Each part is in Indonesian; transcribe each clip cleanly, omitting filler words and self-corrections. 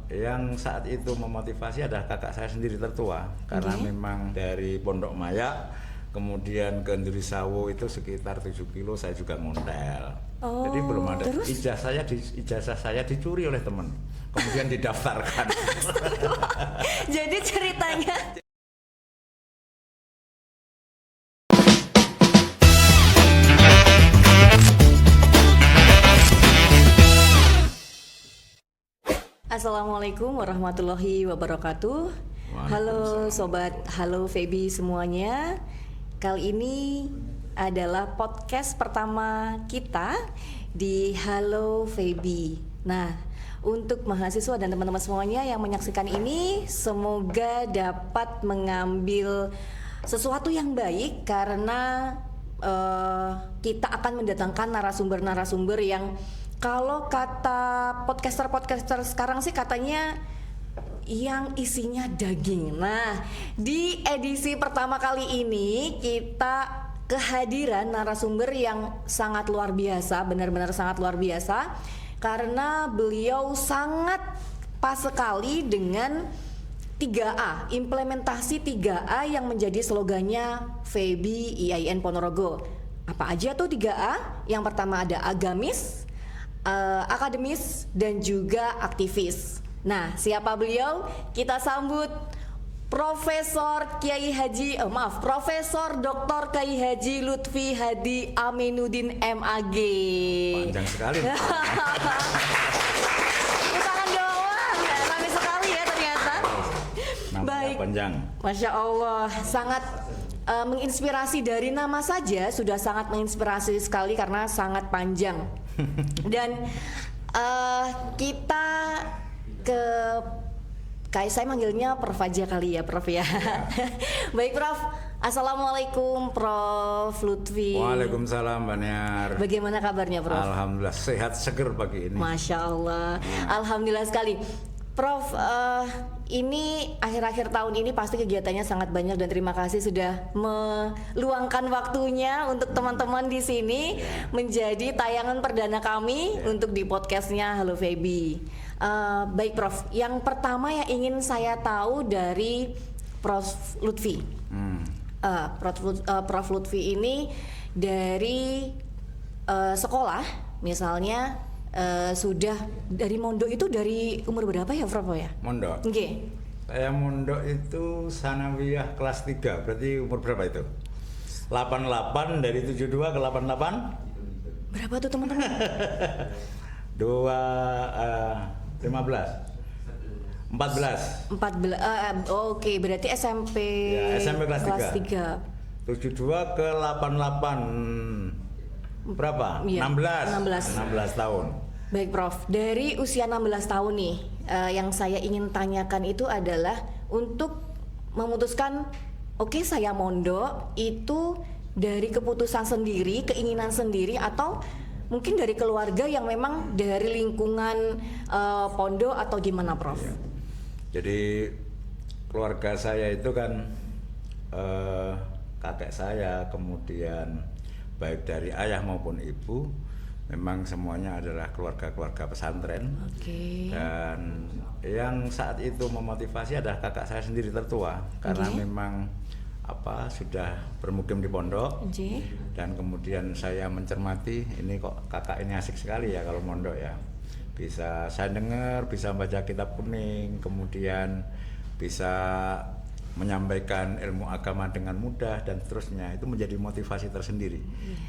yang saat itu memotivasi adalah kakak saya sendiri tertua, karena memang dari Pondok Maya kemudian ke Ndurisawo itu sekitar 7 kilo, saya juga ngontel. Jadi belum ada. Terus? Ijazah saya dicuri oleh teman, kemudian didaftarkan. Jadi ceritanya Assalamualaikum warahmatullahi wabarakatuh. Halo sobat, halo Feby semuanya. Kali ini adalah podcast pertama kita di Halo Feby. Nah, untuk mahasiswa dan teman-teman semuanya yang menyaksikan ini, semoga dapat mengambil sesuatu yang baik karena kita akan mendatangkan narasumber-narasumber yang kalau kata podcaster sekarang sih katanya yang isinya daging. Nah, di edisi pertama kali ini kita kehadiran narasumber yang sangat luar biasa, benar-benar sangat luar biasa, karena beliau sangat pas sekali dengan 3A, implementasi 3A yang menjadi slogannya Feby IAIN Ponorogo. Apa aja tuh 3A? Yang pertama ada agamis, akademis, dan juga aktivis. Nah, siapa beliau? Kita sambut Profesor Dr. Kiai Haji Lutfi Hadi Aminuddin MAG. Panjang sekali. Tangan doang, rame sekali ya ternyata. Baik, panjang. Masya Allah, sangat menginspirasi. Dari nama saja sudah sangat menginspirasi sekali karena sangat panjang. Dan kita kayak saya manggilnya Prof aja kali ya, Prof ya. Baik Prof, Assalamualaikum Prof Lutfi. Waalaikumsalam Mbak Niar. Bagaimana kabarnya Prof? Alhamdulillah sehat seger pagi ini. Masya Allah, Alhamdulillah sekali. Prof, ini akhir-akhir tahun ini pasti kegiatannya sangat banyak dan terima kasih sudah meluangkan waktunya untuk teman-teman di sini menjadi tayangan perdana kami untuk di podcastnya Halo Feby. Baik Prof, yang pertama yang ingin saya tahu dari Prof Lutfi. Prof Lutfi ini dari sekolah misalnya. Sudah dari mondok itu dari umur berapa ya Prof ya? Mondok. Okay. Saya mondok itu sanawiyah kelas 3. Berarti umur berapa itu? 88, dari 72 ke 88. Berapa tuh teman-teman? 15. 14. Oke, berarti SMP. Ya, SMP kelas 3. 72 ke 88. Berapa? Ya, 16 tahun. Baik Prof, dari usia 16 tahun nih, yang saya ingin tanyakan itu adalah untuk memutuskan, oke, saya mondok itu dari keputusan sendiri, keinginan sendiri, atau mungkin dari keluarga yang memang dari lingkungan pondok atau gimana Prof? Ya. Jadi keluarga saya itu kan kakek saya, kemudian baik dari ayah maupun ibu memang semuanya adalah keluarga pesantren. Dan yang saat itu memotivasi adalah kakak saya sendiri tertua, karena memang sudah bermukim di pondok. Dan kemudian saya mencermati, ini kok kakak ini asik sekali ya kalau mondok ya, bisa saya dengar, bisa baca kitab kuning, kemudian bisa menyampaikan ilmu agama dengan mudah dan seterusnya. Itu menjadi motivasi tersendiri,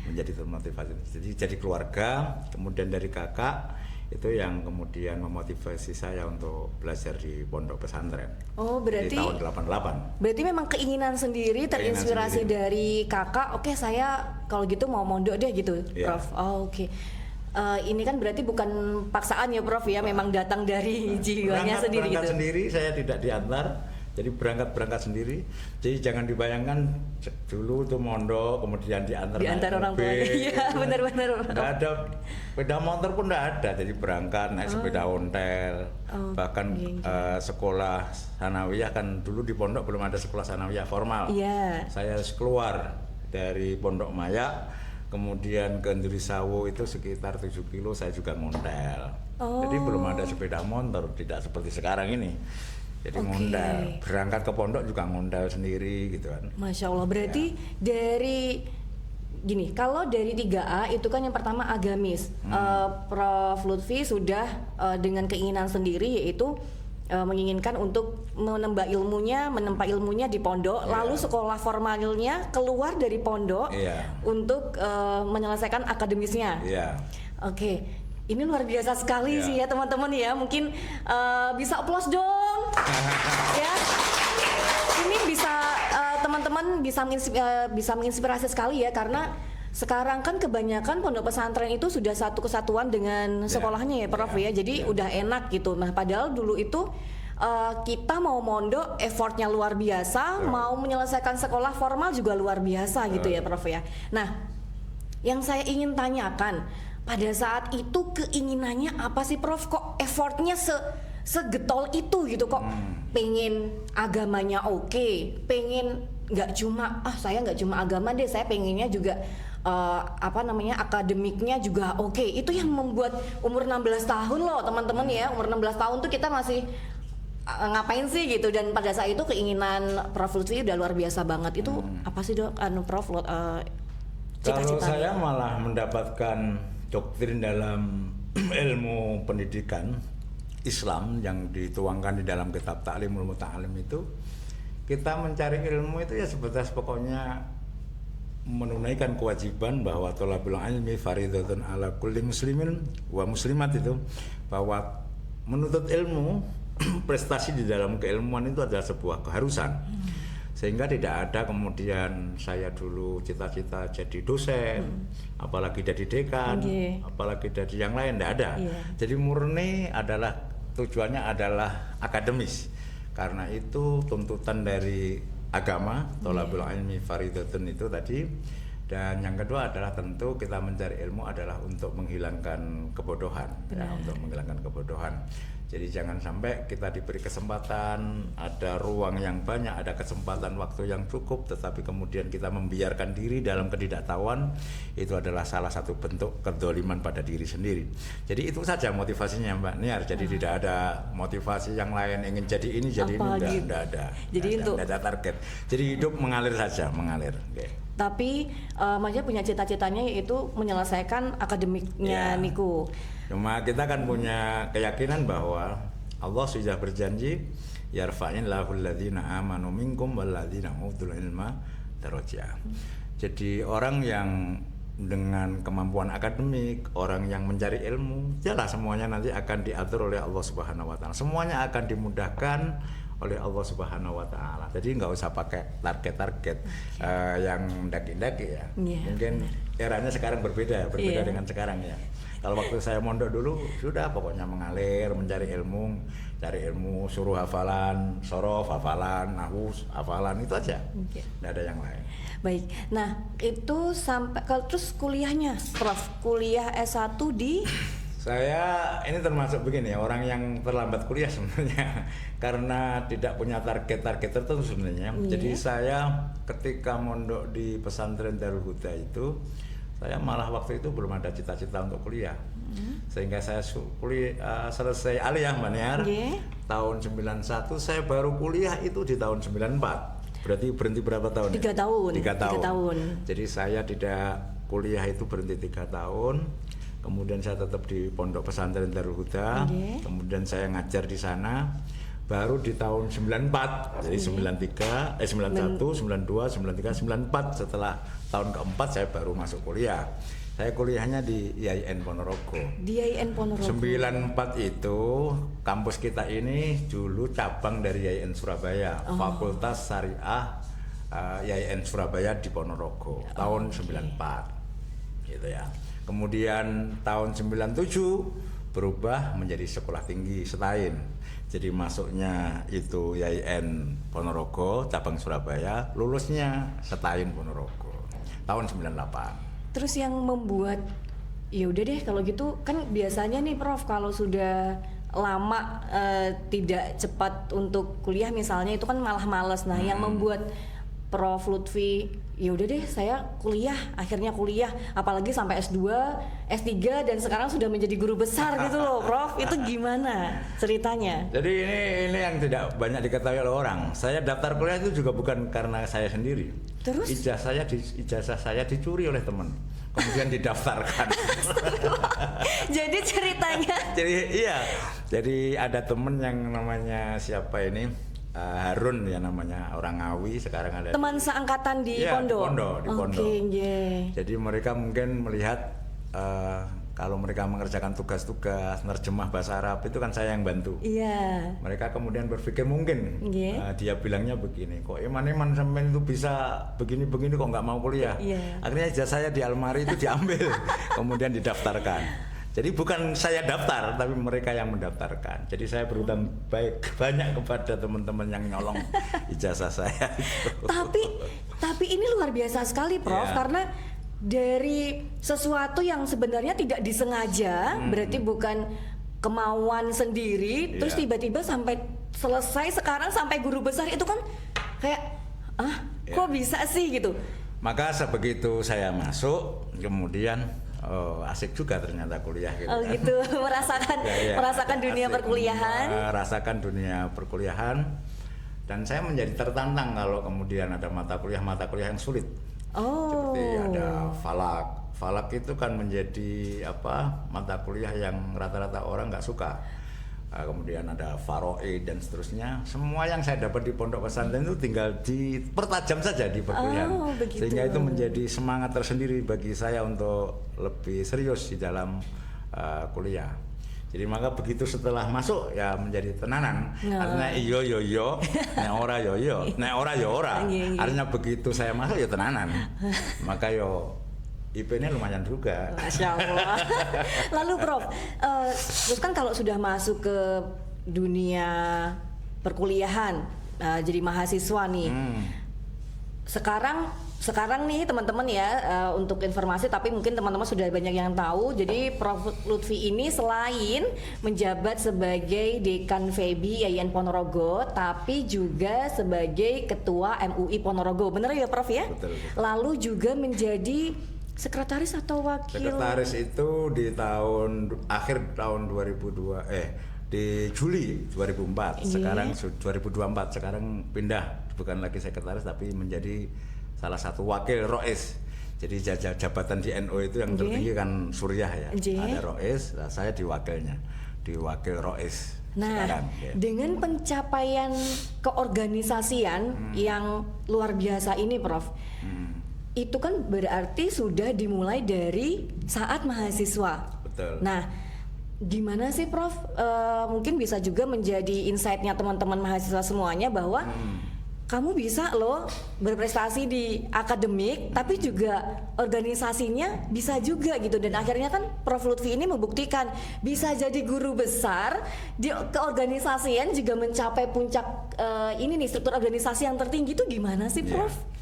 menjadi termotivasi. Jadi keluarga, kemudian dari kakak itu yang kemudian memotivasi saya untuk belajar di pondok pesantren. Oh, berarti di tahun 88. Berarti memang keinginan sendiri, terinspirasi dari kakak. Oke, saya kalau gitu mau mondok deh gitu, Prof. Oke. Ini kan berarti bukan paksaan ya Prof ya, memang datang dari jiwanya sendiri berangkat gitu. Sendiri, saya tidak diantar. Jadi berangkat sendiri. Jadi jangan dibayangkan dulu tuh mondok kemudian diantar orang tua. Iya, benar-benar. Enggak ada sepeda motor pun enggak ada. Jadi berangkat naik sepeda ontel. Bahkan sekolah sanawiyah kan dulu di pondok belum ada sekolah sanawiyah formal. Saya harus keluar dari Pondok Maya kemudian ke Ndurisawo itu sekitar 7 kilo saya juga ngontel. Jadi belum ada sepeda motor, tidak seperti sekarang ini. Jadi ngondal, berangkat ke pondok juga ngondal sendiri gitu kan. Masya Allah, berarti dari gini, kalau dari 3A itu kan yang pertama agamis. Prof Lutfi sudah dengan keinginan sendiri, yaitu menginginkan untuk menempa ilmunya di pondok, lalu sekolah formalnya keluar dari pondok untuk menyelesaikan akademisnya. Oke. Ini luar biasa sekali sih ya teman-teman ya. Mungkin bisa applause dong. Ya. Ini bisa teman-teman bisa menginspirasi sekali ya, karena sekarang kan kebanyakan pondok pesantren itu sudah satu kesatuan dengan sekolahnya ya Prof ya. Jadi udah enak gitu. Nah, padahal dulu itu kita mau mondok effortnya luar biasa, mau menyelesaikan sekolah formal juga luar biasa gitu ya Prof ya. Nah, yang saya ingin tanyakan, pada saat itu keinginannya apa sih Prof? Kok effortnya segetol itu gitu, kok pengen agamanya pengen nggak cuma saya nggak cuma agama deh, saya pengennya juga akademiknya juga Itu yang membuat umur 16 tahun loh teman-teman ya, umur 16 tahun tuh kita masih ngapain sih gitu, dan pada saat itu keinginan Prof Lutfi udah luar biasa banget. Itu apa sih Dok, Prof Kalau saya malah mendapatkan doktrin dalam ilmu pendidikan Islam yang dituangkan di dalam kitab Ta'limul Muta'alim itu, kita mencari ilmu itu ya sebatas pokoknya menunaikan kewajiban bahwa thalabul ilmi fardhatun ala kulli muslimin wa muslimat, itu bahwa menuntut ilmu prestasi di dalam keilmuan itu adalah sebuah keharusan. Sehingga tidak ada kemudian saya dulu cita-cita jadi dosen, apalagi jadi dekan, apalagi jadi yang lain, tidak ada. Jadi murni adalah tujuannya adalah akademis. Karena itu tuntutan dari agama, thalabul ilmi fardhatun itu tadi. Dan yang kedua adalah tentu kita mencari ilmu adalah untuk menghilangkan kebodohan, untuk menghilangkan kebodohan. Jadi jangan sampai kita diberi kesempatan, ada ruang yang banyak, ada kesempatan waktu yang cukup, tetapi kemudian kita membiarkan diri dalam ketidaktahuan. Itu adalah salah satu bentuk kedzaliman pada diri sendiri. Jadi itu saja motivasinya Mbak Niar. Jadi tidak ada motivasi yang lain, ingin jadi ini, jadi ini, tidak ada. Jadi itu tidak ada target. Jadi hidup mengalir saja, mengalir. Tapi Mas punya cita-citanya yaitu menyelesaikan akademiknya niku. Cuma kita kan punya keyakinan bahwa Allah sudah berjanji yarfa'illahu alladzina amanu minkum walladzina utul ilma darajat. Jadi orang yang dengan kemampuan akademik, orang yang mencari ilmu, jelas semuanya nanti akan diatur oleh Allah Subhanahu wa taala. Semuanya akan dimudahkan oleh Allah Subhanahu wa taala. Jadi nggak usah pakai target-target yang mendaki-daki ya. Mungkin eranya sekarang berbeda dengan sekarang ya. Kalau waktu saya mondok dulu sudah pokoknya mengalir, mencari ilmu, suruh hafalan, sorof hafalan, nahwu hafalan, itu aja. Nggak ada yang lain. Baik. Nah, itu sampai terus kuliahnya, Prof. Kuliah S1 di Saya ini termasuk begini ya, orang yang terlambat kuliah sebenarnya karena tidak punya target-target tertentu sebenarnya. Jadi saya ketika mondok di pesantren Darul Huda itu, saya malah waktu itu belum ada cita-cita untuk kuliah. Sehingga saya selesai aliyah Mbak Niar tahun 91, saya baru kuliah itu di tahun 94. Berarti berhenti berapa tahun? 3 tahun. 3 tahun. Jadi saya tidak kuliah itu berhenti 3 tahun. Kemudian saya tetap di pondok pesantren Darul Huda. Kemudian saya ngajar di sana. Baru di tahun 94, jadi 91, 92, 93, 94, setelah tahun keempat saya baru masuk kuliah. Saya kuliahnya di IAIN Ponorogo. Di IAIN Ponorogo. 94 itu kampus kita ini dulu cabang dari IAIN Surabaya, Fakultas Syariah IAIN Surabaya di Ponorogo, tahun 94, gitu ya. Kemudian tahun 97 berubah menjadi Sekolah Tinggi Setain. Jadi masuknya itu IAIN Ponorogo cabang Surabaya, lulusnya Setain Ponorogo tahun 98. Terus yang membuat ya udah deh kalau gitu, kan biasanya nih Prof kalau sudah lama tidak cepat untuk kuliah misalnya itu kan malah malas. Nah, yang membuat Prof Lutfi, ya udah deh saya akhirnya kuliah, apalagi sampai S2, S3 dan sekarang sudah menjadi guru besar gitu loh, Prof. Itu gimana ceritanya? Jadi ini yang tidak banyak diketahui oleh orang. Saya daftar kuliah itu juga bukan karena saya sendiri. Terus? Ijazah saya dicuri oleh teman, kemudian didaftarkan. Jadi ceritanya? Jadi ada teman yang namanya siapa ini? Harun ya namanya, orang Ngawi, sekarang ada teman seangkatan di Pondok. Di Pondok. Yeah. Jadi mereka mungkin melihat kalau mereka mengerjakan tugas-tugas nerjemah bahasa Arab itu kan saya yang bantu. Iya. Mereka kemudian berpikir mungkin dia bilangnya begini, kok iman sampai itu bisa begini-begini kok nggak mau kuliah. Akhirnya ijazah saya di almari itu diambil, kemudian didaftarkan. Jadi bukan saya daftar, tapi mereka yang mendaftarkan. Jadi saya berutang baik banyak kepada teman-teman yang nyolong ijazah saya. Tapi ini luar biasa sekali, Prof, karena dari sesuatu yang sebenarnya tidak disengaja, berarti bukan kemauan sendiri, terus tiba-tiba sampai selesai sekarang sampai guru besar, itu kan kayak kok bisa sih gitu. Maka sebegitu saya masuk, kemudian asik juga ternyata kuliah gitu. Oh gitu, merasakan dunia perkuliahan. Merasakan dunia perkuliahan, dan saya menjadi tertantang kalau kemudian ada mata kuliah yang sulit. Seperti ada falak itu kan menjadi mata kuliah yang rata-rata orang nggak suka. Kemudian ada Faroe dan seterusnya. Semua yang saya dapat di pondok pesantren itu tinggal dipertajam saja di perkuliahan. Sehingga itu menjadi semangat tersendiri bagi saya untuk lebih serius di dalam kuliah. Jadi maka begitu setelah masuk ya menjadi tenanan. Artinya iyo, nek ora yo, nek ora yo ora. Artinya begitu saya masuk ya tenanan. Maka IP-nya lumayan juga. Masya Allah. Lalu Prof, terus kan kalau sudah masuk ke dunia perkuliahan, jadi mahasiswa nih. Sekarang nih teman-teman ya, untuk informasi, tapi mungkin teman-teman sudah banyak yang tahu. Jadi Prof Lutfi ini selain menjabat sebagai Dekan FEBI YAIN Ponorogo, tapi juga sebagai Ketua MUI Ponorogo. Bener ya Prof ya? Betul. Lalu juga menjadi sekretaris atau wakil? Sekretaris itu di akhir tahun 2002 di Juli 2004. Sekarang 2024 sekarang pindah, bukan lagi sekretaris tapi menjadi salah satu wakil Rois. Jadi jabatan di NU itu yang tertinggi kan Suriah ya. Ada Rois, saya di wakilnya, di wakil Rois. Nah, sekarang, dengan pencapaian keorganisasian yang luar biasa ini Prof, itu kan berarti sudah dimulai dari saat mahasiswa. Betul. Nah, gimana sih Prof? Mungkin bisa juga menjadi insight-nya teman-teman mahasiswa semuanya bahwa kamu bisa loh berprestasi di akademik, tapi juga organisasinya bisa juga gitu. Dan akhirnya kan Prof Lutfi ini membuktikan bisa jadi guru besar di keorganisasian, juga mencapai puncak struktur organisasi yang tertinggi. Itu gimana sih Prof?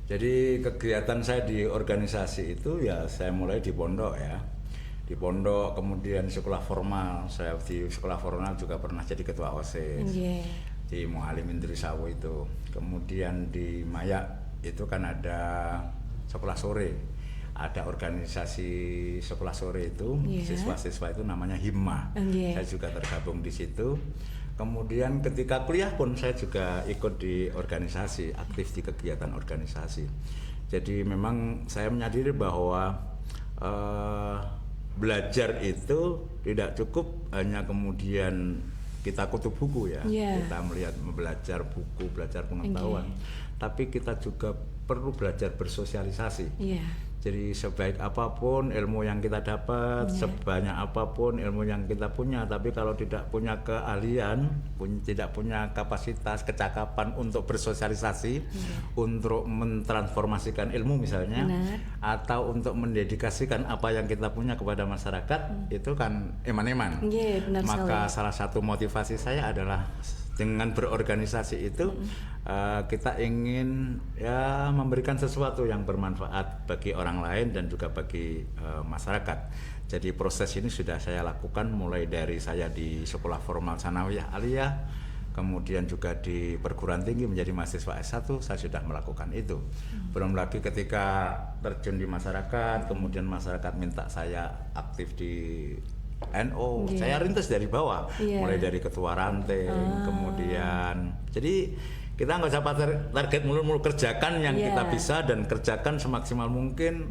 Jadi kegiatan saya di organisasi itu ya saya mulai di pondok ya. Di pondok, kemudian sekolah formal. Saya di sekolah formal juga pernah jadi ketua OSIS. Di Muallim Indrisawo itu. Kemudian di Mayak itu kan ada sekolah sore. Ada organisasi sekolah sore itu, siswa-siswa itu namanya Himma. Saya juga tergabung di situ. Kemudian ketika kuliah pun saya juga ikut di organisasi, aktif di kegiatan organisasi. Jadi memang saya menyadari bahwa belajar itu tidak cukup hanya kemudian kita kutub buku ya. Kita belajar buku, belajar pengetahuan. Tapi kita juga perlu belajar bersosialisasi. Jadi sebaik apapun ilmu yang kita dapat, sebanyak apapun ilmu yang kita punya, tapi kalau tidak punya keahlian, tidak punya kapasitas, kecakapan untuk bersosialisasi, untuk mentransformasikan ilmu misalnya, atau untuk mendedikasikan apa yang kita punya kepada masyarakat, itu kan eman-eman. Maka salah satu motivasi saya adalah dengan berorganisasi itu kita ingin ya memberikan sesuatu yang bermanfaat bagi orang lain dan juga bagi masyarakat. Jadi proses ini sudah saya lakukan mulai dari saya di sekolah formal Sanawiyah Aliyah, kemudian juga di perguruan tinggi menjadi mahasiswa S1 saya sudah melakukan itu. Belum lagi ketika terjun di masyarakat, kemudian masyarakat minta saya aktif di NO, saya rintis dari bawah, mulai dari ketua ranting, kemudian jadi kita nggak usah target mulu-mulu, kerjakan yang kita bisa dan kerjakan semaksimal mungkin.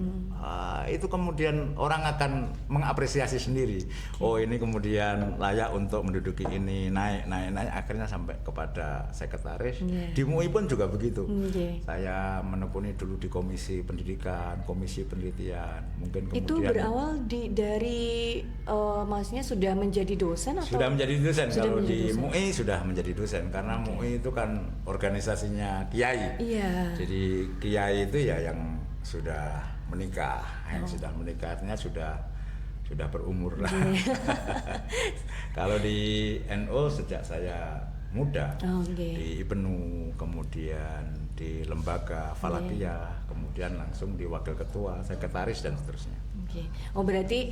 Itu kemudian orang akan mengapresiasi sendiri. Oh ini kemudian layak untuk menduduki ini, naik akhirnya sampai kepada sekretaris. Di MUI pun juga begitu. Saya menekuni dulu di komisi pendidikan, komisi penelitian. Mungkin kemudian itu berawal dari maksudnya sudah menjadi dosen atau? Sudah menjadi dosen. Kalau di MUI sudah menjadi dosen karena MUI itu kan organisasinya kiai. Jadi kiai itu ya yang sudah menikah, yang sudah menikah artinya sudah berumur lah. Kalau di NO sejak saya muda, di IPENU, kemudian di lembaga Falakiyah, kemudian langsung di wakil ketua, sekretaris dan seterusnya. Oh berarti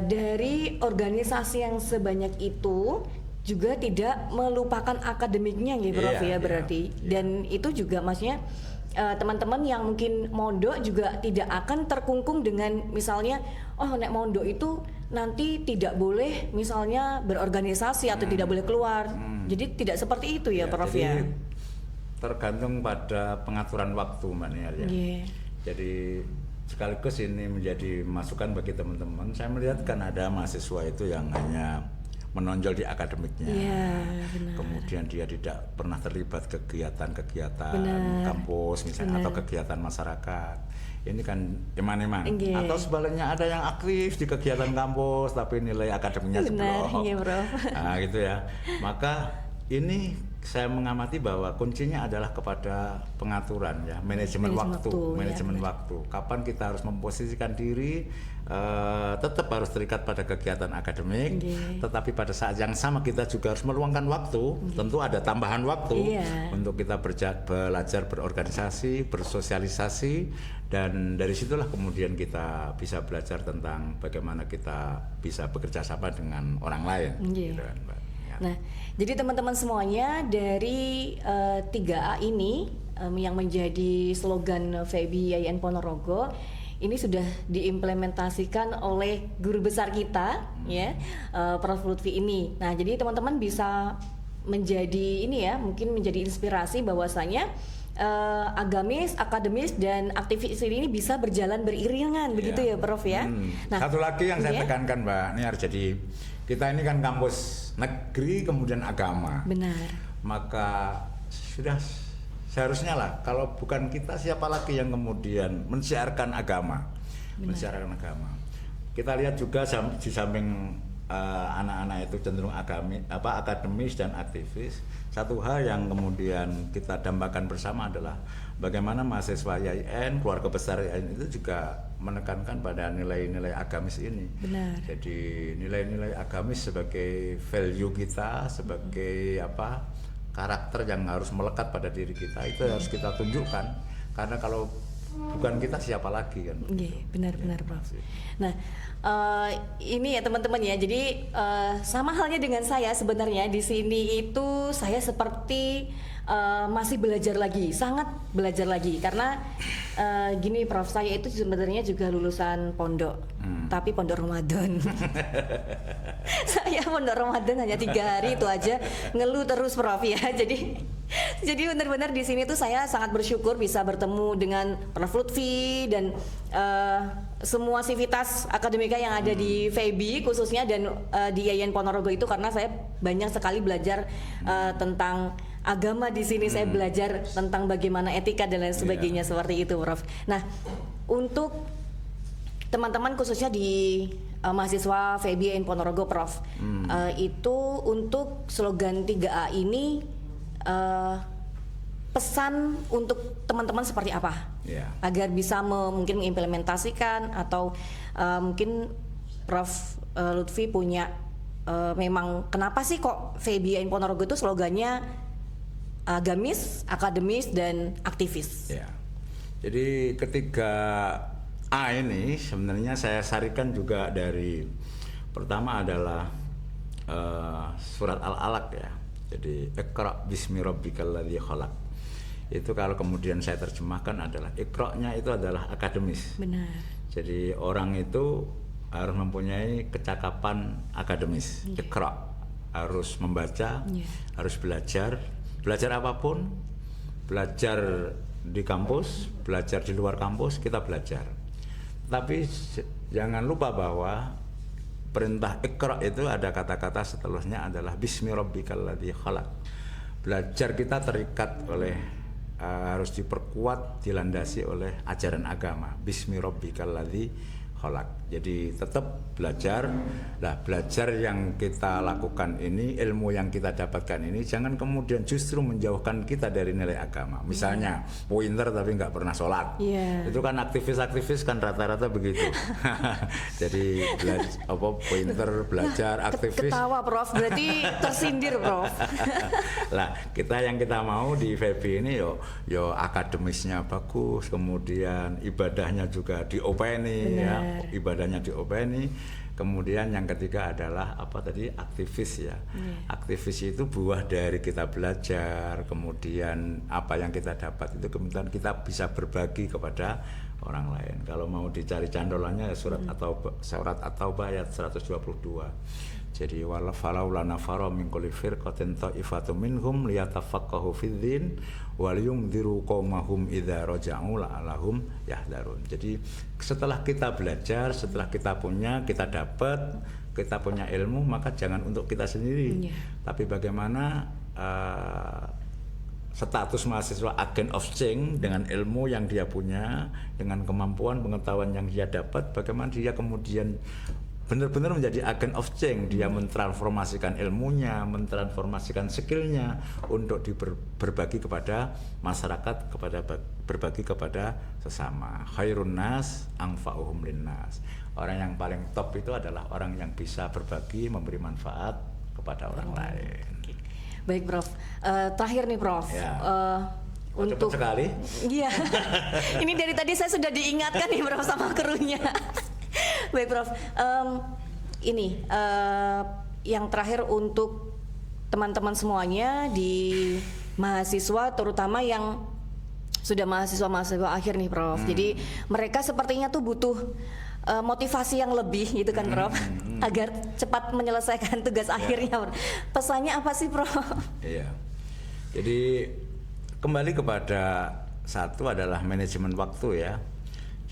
dari organisasi yang sebanyak itu juga tidak melupakan akademiknya ya Prof ya berarti. Dan itu juga maksudnya teman-teman yang mungkin mondok juga tidak akan terkungkung dengan misalnya nek mondok itu nanti tidak boleh misalnya berorganisasi atau tidak boleh keluar. Jadi tidak seperti itu ya Prof ya. Tergantung pada pengaturan waktu Mbak Niar ya. Jadi sekaligus ini menjadi masukan bagi teman-teman. Saya melihat kan ada mahasiswa itu yang hanya menonjol di akademiknya, kemudian dia tidak pernah terlibat kegiatan-kegiatan kampus misalnya atau kegiatan masyarakat. Ini kan eman-eman. Atau sebaliknya ada yang aktif di kegiatan kampus tapi nilai akademiknya jeblok. Nah, gitu ya. Maka ini saya mengamati bahwa kuncinya adalah kepada pengaturan ya, manajemen waktu. Kapan kita harus memposisikan diri, tetap harus terikat pada kegiatan akademik, tetapi pada saat yang sama kita juga harus meluangkan waktu. Tentu ada tambahan waktu untuk kita belajar berorganisasi, bersosialisasi, dan dari situlah kemudian kita bisa belajar tentang bagaimana kita bisa bekerja sama dengan orang lain. Gitu kan, Mbak. Nah, jadi teman-teman semuanya dari 3A ini yang menjadi slogan FEBI YIN Ponorogo ini sudah diimplementasikan oleh guru besar kita ya, Prof Lutfi ini. Nah, jadi teman-teman bisa menjadi ini ya, mungkin menjadi inspirasi bahwasanya agamis, akademis dan aktivis ini bisa berjalan beriringan begitu ya Prof ya. Nah, satu lagi yang saya tekankan Mbak Niar, jadi kita ini kan kampus negeri kemudian agama. Benar. Maka sudah seharusnya lah, kalau bukan kita siapa lagi yang kemudian mensiarkan agama. Mensiarkan agama. Kita lihat juga di samping anak-anak itu cenderung akademis dan aktivis. Satu hal yang kemudian kita dambakan bersama adalah bagaimana mahasiswa YIN, keluarga besar YIN itu juga menekankan pada nilai-nilai agamis ini. Benar. Jadi nilai-nilai agamis sebagai value kita, sebagai karakter yang harus melekat pada diri kita, itu harus kita tunjukkan. Karena kalau bukan kita siapa lagi kan? Benar-benar Prof. Nah, ini ya teman-teman ya. Jadi sama halnya dengan saya sebenarnya di sini itu saya seperti masih belajar lagi, sangat belajar lagi karena gini Prof, saya itu sebenarnya juga lulusan pondok, tapi pondok Ramadan. Saya pondok Ramadan hanya 3 hari itu aja ngeluh terus Prof ya. Jadi benar-benar di sini tuh saya sangat bersyukur bisa bertemu dengan Prof Lutfi dan semua sivitas akademika yang ada di FEBI khususnya dan di YIN Ponorogo itu karena saya banyak sekali belajar tentang agama di sini. Saya belajar tentang bagaimana etika dan lain sebagainya seperti itu Prof. Nah, untuk teman-teman khususnya di mahasiswa FEBI YIN Ponorogo Prof, itu untuk slogan 3A ini pesan untuk teman-teman seperti apa agar bisa mungkin mengimplementasikan atau mungkin Prof Lutfi punya memang kenapa sih kok FEBI YIN Ponorogo itu slogannya agamis, akademis dan aktivis? Jadi ketiga A ini sebenarnya saya sarikan juga dari pertama adalah surat Al-Alaq ya. Jadi Iqra bismi rabbikal ladzi khalaq. Itu kalau kemudian saya terjemahkan adalah Iqra-nya itu adalah akademis. Benar. Jadi orang itu harus mempunyai kecakapan akademis. Iqra, harus membaca, harus belajar apapun, belajar di kampus, belajar di luar kampus, kita belajar. Tapi jangan lupa bahwa perintah Iqra itu ada kata-kata setelahnya adalah bismi rabbikal ladzi khalaq. Belajar kita terikat oleh harus diperkuat, dilandasi oleh ajaran agama. Bismi rabbikal ladzi khalaq. Jadi tetap belajar. Nah, belajar yang kita lakukan ini, ilmu yang kita dapatkan ini jangan kemudian justru menjauhkan kita dari nilai agama. Misalnya pointer tapi nggak pernah sholat. Itu kan aktivis-aktivis kan rata-rata begitu. Jadi pointer belajar aktivis. Ketawa Prof, berarti tersindir Prof. Lah, yang kita mau di FEB ini yo akademisnya bagus, kemudian ibadahnya juga diopeni ya. Ibadahnya diopeni. Kemudian yang ketiga adalah aktivis ya. Aktivis itu buah dari kita belajar, kemudian apa yang kita dapat itu kemudian kita bisa berbagi kepada orang lain. Kalau mau dicari candolannya ya surat At-Taubah ayat 122. Jadi walau lana faro min kulli firqatin ta'ifatum minhum liyatafaqahu fiddin wal yunziru qaumahum idza raja'u la'allahum yahdharun. Jadi setelah kita belajar, setelah kita dapat, kita punya ilmu, maka jangan untuk kita sendiri. Tapi bagaimana status mahasiswa agent of change dengan ilmu yang dia punya, dengan kemampuan pengetahuan yang dia dapat, bagaimana dia kemudian benar-benar menjadi agent of change. Dia mentransformasikan ilmunya, mentransformasikan skillnya untuk berbagi kepada masyarakat, berbagi kepada sesama. Khairun nas anfa'uhum linnas. Orang yang paling top itu adalah orang yang bisa berbagi, memberi manfaat kepada orang lain. Baik Prof, terakhir nih Prof. Untuk cepat sekali. Iya. Ini dari tadi saya sudah diingatkan nih Prof sama krunya. Baik Prof, yang terakhir untuk teman-teman semuanya di mahasiswa, terutama yang sudah mahasiswa akhir nih Prof. Jadi mereka sepertinya tuh butuh motivasi yang lebih gitu kan Prof, agar cepat menyelesaikan tugas akhirnya. Pesannya apa sih Prof? Iya, jadi kembali kepada satu adalah manajemen waktu ya.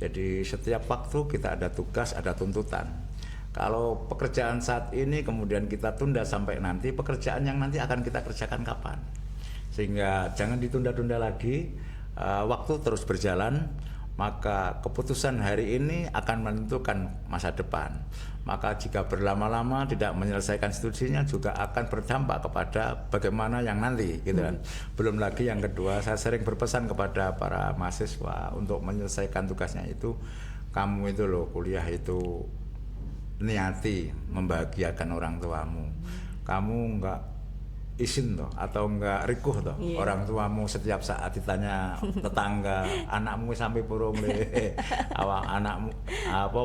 Jadi setiap waktu kita ada tugas, ada tuntutan. Kalau pekerjaan saat ini kemudian kita tunda sampai nanti, pekerjaan yang nanti akan kita kerjakan kapan? Sehingga jangan ditunda-tunda lagi, waktu terus berjalan, maka keputusan hari ini akan menentukan masa depan. Maka jika berlama-lama tidak menyelesaikan studinya juga akan berdampak kepada bagaimana yang nanti gitu kan. Belum lagi yang kedua, saya sering berpesan kepada para mahasiswa untuk menyelesaikan tugasnya itu, kamu itu loh kuliah itu niati membahagiakan orang tuamu. Kamu enggak izin toh atau enggak rikuh toh orang tuamu setiap saat ditanya tetangga, anakmu sampai burung le awak anakmu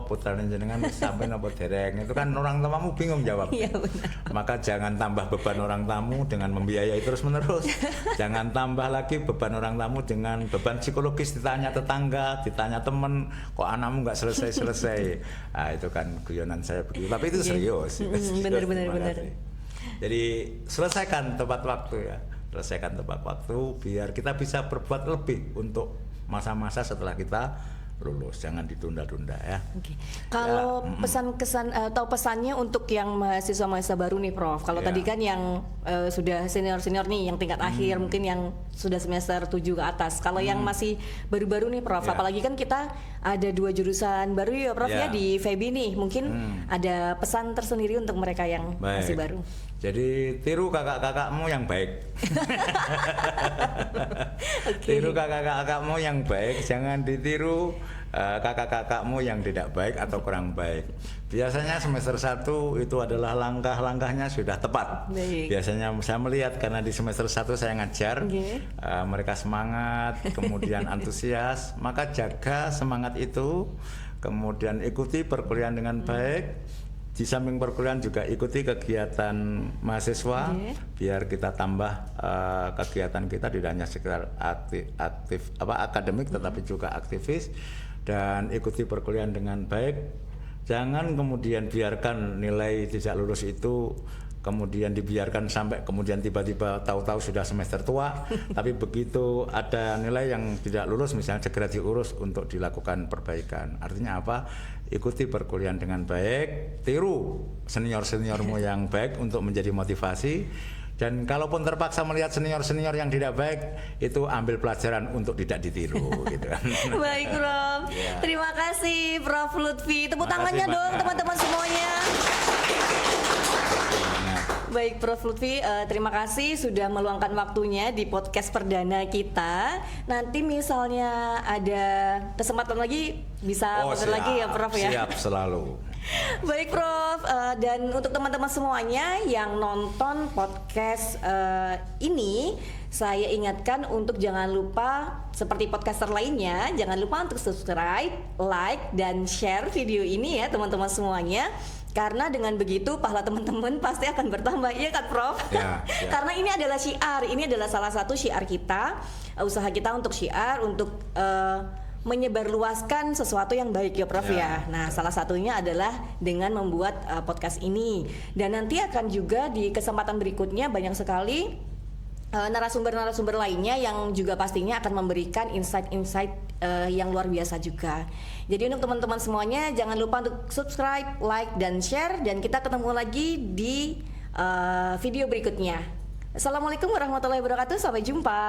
putrane jenengan sampai nopo dereng, itu kan orang tuamu bingung jawab. Maka jangan tambah beban orang tamu dengan membiayai terus menerus. Jangan tambah lagi beban orang tamu dengan beban psikologis, ditanya tetangga, ditanya temen, kok anakmu nggak selesai. Nah, itu kan guyonan saya begitu, tapi itu serius. Benar. Jadi selesaikan tepat waktu ya, selesaikan tepat waktu biar kita bisa berbuat lebih untuk masa-masa setelah kita lulus, jangan ditunda-tunda ya. Kalau pesan-kesan atau pesannya untuk yang mahasiswa baru nih Prof. Kalau tadi kan yang sudah senior nih, yang tingkat akhir, mungkin yang sudah semester 7 ke atas. Kalau yang masih baru-baru nih Prof, apalagi kan kita ada 2 jurusan baru ya Prof ya di FEB nih. Mungkin ada pesan tersendiri untuk mereka yang masih baru. Jadi tiru kakak-kakakmu yang baik. Tiru kakak-kakakmu yang baik, jangan ditiru kakak-kakakmu yang tidak baik atau kurang baik. Biasanya semester 1 itu adalah langkah-langkahnya sudah tepat. Biasanya saya melihat karena di semester 1 saya ngajar, mereka semangat, kemudian antusias, maka jaga semangat itu, kemudian ikuti perkuliahan dengan baik. Di samping perkuliahan juga ikuti kegiatan mahasiswa, biar kita tambah kegiatan kita tidak hanya sekedar aktif akademik, tetapi juga aktivis, dan ikuti perkuliahan dengan baik. Jangan kemudian biarkan nilai tidak lulus itu kemudian dibiarkan sampai kemudian tiba-tiba tahu-tahu sudah semester tua, tapi begitu ada nilai yang tidak lulus misalnya segera diurus untuk dilakukan perbaikan. Artinya apa? Ikuti perkuliahan dengan baik, tiru senior-seniormu yang baik untuk menjadi motivasi, dan kalaupun terpaksa melihat senior-senior yang tidak baik, itu ambil pelajaran untuk tidak ditiru gitu kan. Baik Prof, terima kasih Prof Lutfi. Tepuk tangannya dong teman-teman semuanya. Baik Prof Lutfi, terima kasih sudah meluangkan waktunya di podcast perdana kita. Nanti misalnya ada kesempatan lagi bisa ngobrol lagi ya Prof ya. Siap selalu. Baik Prof, dan untuk teman-teman semuanya yang nonton podcast ini, saya ingatkan untuk jangan lupa seperti podcaster lainnya, jangan lupa untuk subscribe, like, dan share video ini ya teman-teman semuanya. Karena dengan begitu pahala teman-teman pasti akan bertambah, iya kan Prof? Ya. Karena ini adalah syiar, ini adalah salah satu syiar kita, usaha kita untuk syiar, untuk menyebarluaskan sesuatu yang baik ya Prof ya. Nah salah satunya adalah dengan membuat podcast ini. Dan nanti akan juga di kesempatan berikutnya banyak sekali narasumber-narasumber lainnya yang juga pastinya akan memberikan insight-insight yang luar biasa juga. Jadi untuk teman-teman semuanya jangan lupa untuk subscribe, like, dan share, dan kita ketemu lagi di video berikutnya. Assalamualaikum warahmatullahi wabarakatuh, sampai jumpa.